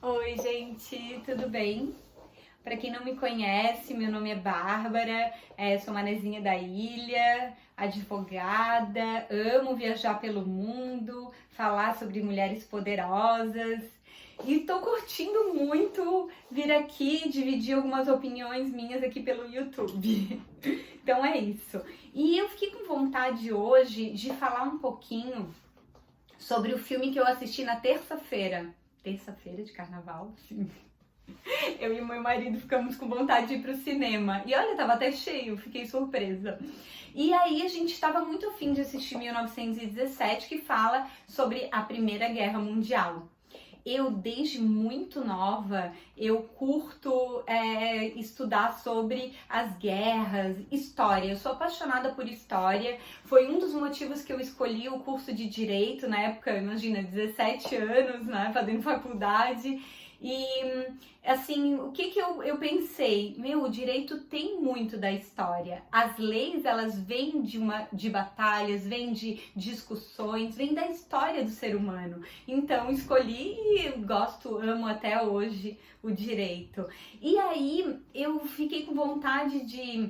Oi, gente, tudo bem? Para quem não me conhece, meu nome é Bárbara, sou manezinha da ilha, advogada, amo viajar pelo mundo, falar sobre mulheres poderosas e estou curtindo muito vir aqui dividir algumas opiniões minhas aqui pelo YouTube. Então é isso. E eu fiquei com vontade hoje de falar um pouquinho sobre o filme que eu assisti na terça-feira de carnaval, sim. Eu e meu marido ficamos com vontade de ir pro cinema. E olha, tava até cheio, fiquei surpresa. E aí a gente estava muito afim de assistir 1917, que fala sobre a Primeira Guerra Mundial. Eu, desde muito nova, eu curto estudar sobre as guerras, história. Eu sou apaixonada por história. Foi um dos motivos que eu escolhi o curso de Direito, na época, imagina, 17 anos, né, fazendo faculdade. E, assim, o que eu pensei? O direito tem muito da história. As leis, elas vêm de batalhas, vêm de discussões, vêm da história do ser humano. Então, escolhi e amo até hoje o direito. E aí, eu fiquei com vontade de,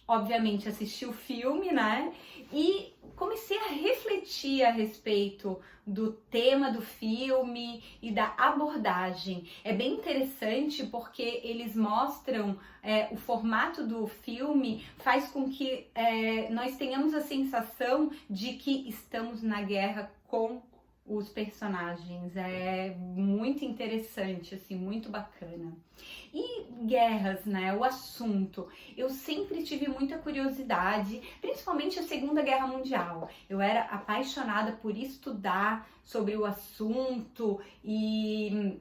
obviamente, assistir o filme, né? E comecei a refletir a respeito do tema do filme e da abordagem. É bem interessante porque eles mostram o formato do filme, faz com que nós tenhamos a sensação de que estamos na guerra com os personagens. É muito interessante, assim, muito bacana. E guerras, né, o assunto, eu sempre tive muita curiosidade, principalmente a Segunda Guerra Mundial. Eu era apaixonada por estudar sobre o assunto e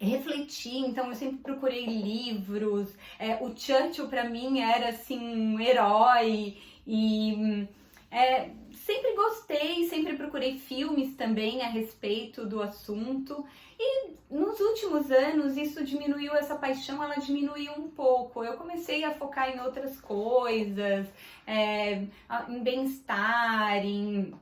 refletir, então eu sempre procurei livros. O Churchill para mim era assim um herói e sempre gostei, sempre procurei filmes também a respeito do assunto. E nos últimos anos isso diminuiu, essa paixão ela diminuiu um pouco. Eu comecei a focar em outras coisas, em bem-estar, em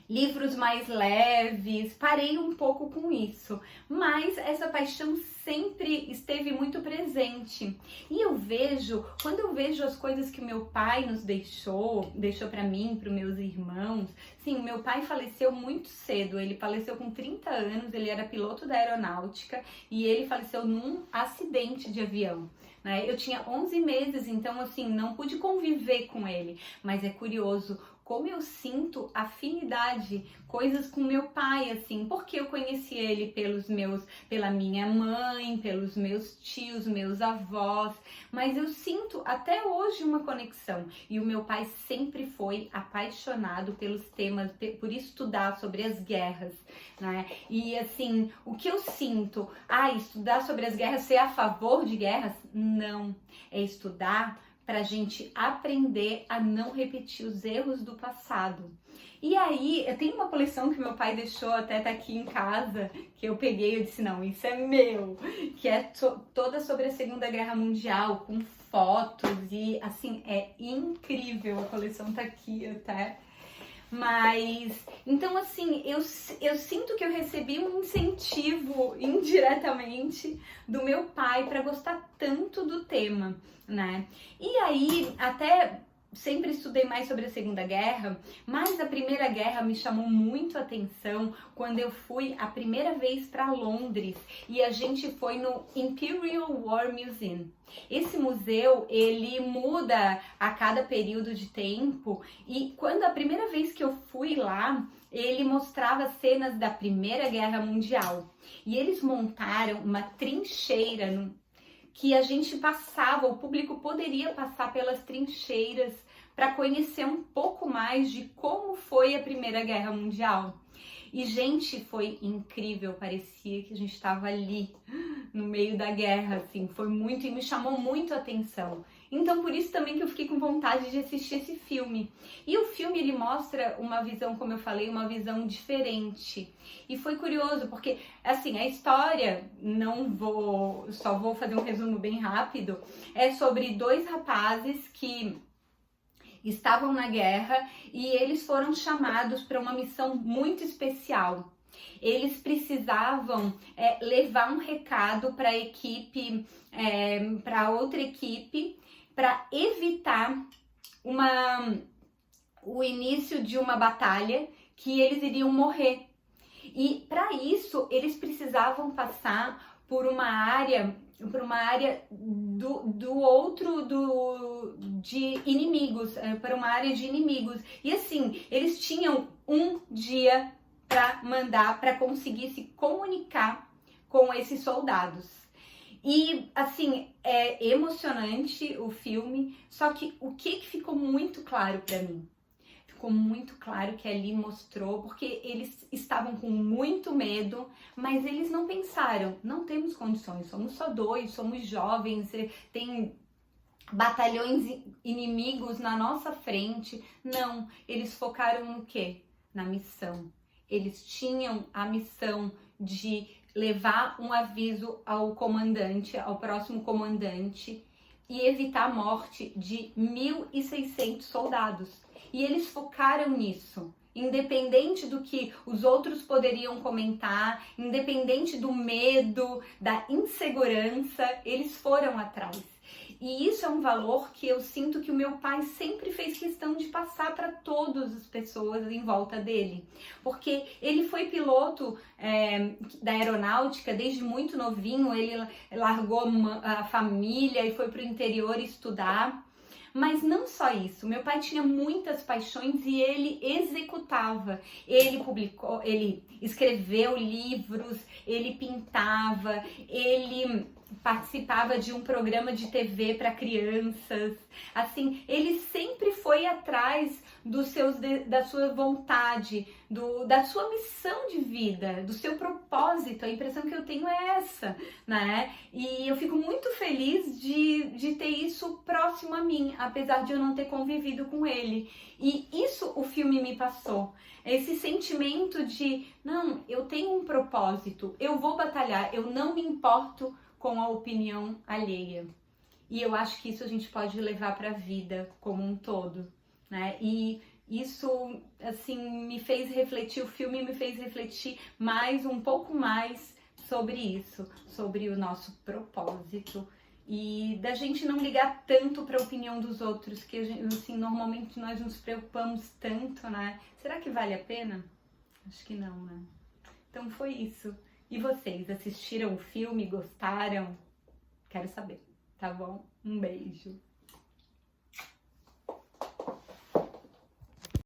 livros mais leves, parei um pouco com isso, mas essa paixão sempre esteve muito presente. E quando eu vejo as coisas que meu pai nos deixou para mim, para os meus irmãos. Sim, meu pai faleceu muito cedo, ele faleceu com 30 anos, ele era piloto da aeronáutica e ele faleceu num acidente de avião. Eu tinha 11 meses, então assim, não pude conviver com ele, mas é curioso como eu sinto afinidade, coisas com meu pai, assim, porque eu conheci ele pela minha mãe, pelos meus tios, meus avós, mas eu sinto até hoje uma conexão. E o meu pai sempre foi apaixonado pelos temas, por estudar sobre as guerras, né? E assim, o que eu sinto, estudar sobre as guerras, ser a favor de guerras? Não, é estudar para a gente aprender a não repetir os erros do passado. E aí, eu tenho uma coleção que meu pai deixou, até tá aqui em casa, que eu peguei e disse, não, isso é meu, que é toda sobre a Segunda Guerra Mundial, com fotos e, assim, é incrível, a coleção tá aqui até. Mas, então assim, eu sinto que eu recebi um incentivo indiretamente do meu pai para gostar tanto do tema, né? E aí, até sempre estudei mais sobre a Segunda Guerra, mas a Primeira Guerra me chamou muito a atenção quando eu fui a primeira vez para Londres e a gente foi no Imperial War Museum. Esse museu, ele muda a cada período de tempo e quando a primeira vez que eu fui lá, ele mostrava cenas da Primeira Guerra Mundial e eles montaram uma trincheira que a gente passava, o público poderia passar pelas trincheiras para conhecer um pouco mais de como foi a Primeira Guerra Mundial. E, gente, foi incrível, parecia que a gente estava ali, no meio da guerra, assim, foi muito, e me chamou muito a atenção. Então, por isso também que eu fiquei com vontade de assistir esse filme. E o filme, ele mostra uma visão, como eu falei, uma visão diferente. E foi curioso, porque, assim, a história, só vou fazer um resumo bem rápido, é sobre dois rapazes que estavam na guerra e eles foram chamados para uma missão muito especial. Eles precisavam levar um recado para a equipe, para outra equipe, para evitar o início de uma batalha que eles iriam morrer. E para isso eles precisavam passar por uma área de inimigos, para uma área de inimigos. E assim, eles tinham um dia para mandar, para conseguir se comunicar com esses soldados. E assim, é emocionante o filme, só que o que ficou muito claro para mim? Ficou muito claro que ali mostrou, porque eles estavam com muito medo, mas eles não pensaram, não temos condições, somos só dois, somos jovens, tem batalhões inimigos na nossa frente. Não, eles focaram no quê? Na missão. Eles tinham a missão de levar um aviso ao comandante, ao próximo comandante, e evitar a morte de 1.600 soldados. E eles focaram nisso. Independente do que os outros poderiam comentar, independente do medo, da insegurança, eles foram atrás. E isso é um valor que eu sinto que o meu pai sempre fez questão de passar para todas as pessoas em volta dele. Porque ele foi piloto da aeronáutica desde muito novinho, ele largou a família e foi para o interior estudar. Mas não só isso, meu pai tinha muitas paixões e ele executava. Ele publicou, ele escreveu livros, ele pintava, ele participava de um programa de TV para crianças. Assim, ele sempre foi atrás da sua vontade, da sua missão de vida, do seu propósito. A impressão que eu tenho é essa, né? E eu fico muito feliz de ter isso próximo a mim, apesar de eu não ter convivido com ele. E isso o filme me passou. Esse sentimento de, não, eu tenho um propósito, eu vou batalhar, eu não me importo com a opinião alheia. E eu acho que isso a gente pode levar para a vida como um todo, né? E isso, assim, me fez refletir, o filme me fez refletir um pouco mais sobre isso, sobre o nosso propósito e da gente não ligar tanto para a opinião dos outros, que assim, normalmente nós nos preocupamos tanto, né? Será que vale a pena? Acho que não, né? Então foi isso. E vocês, assistiram o filme? Gostaram? Quero saber, tá bom? Um beijo!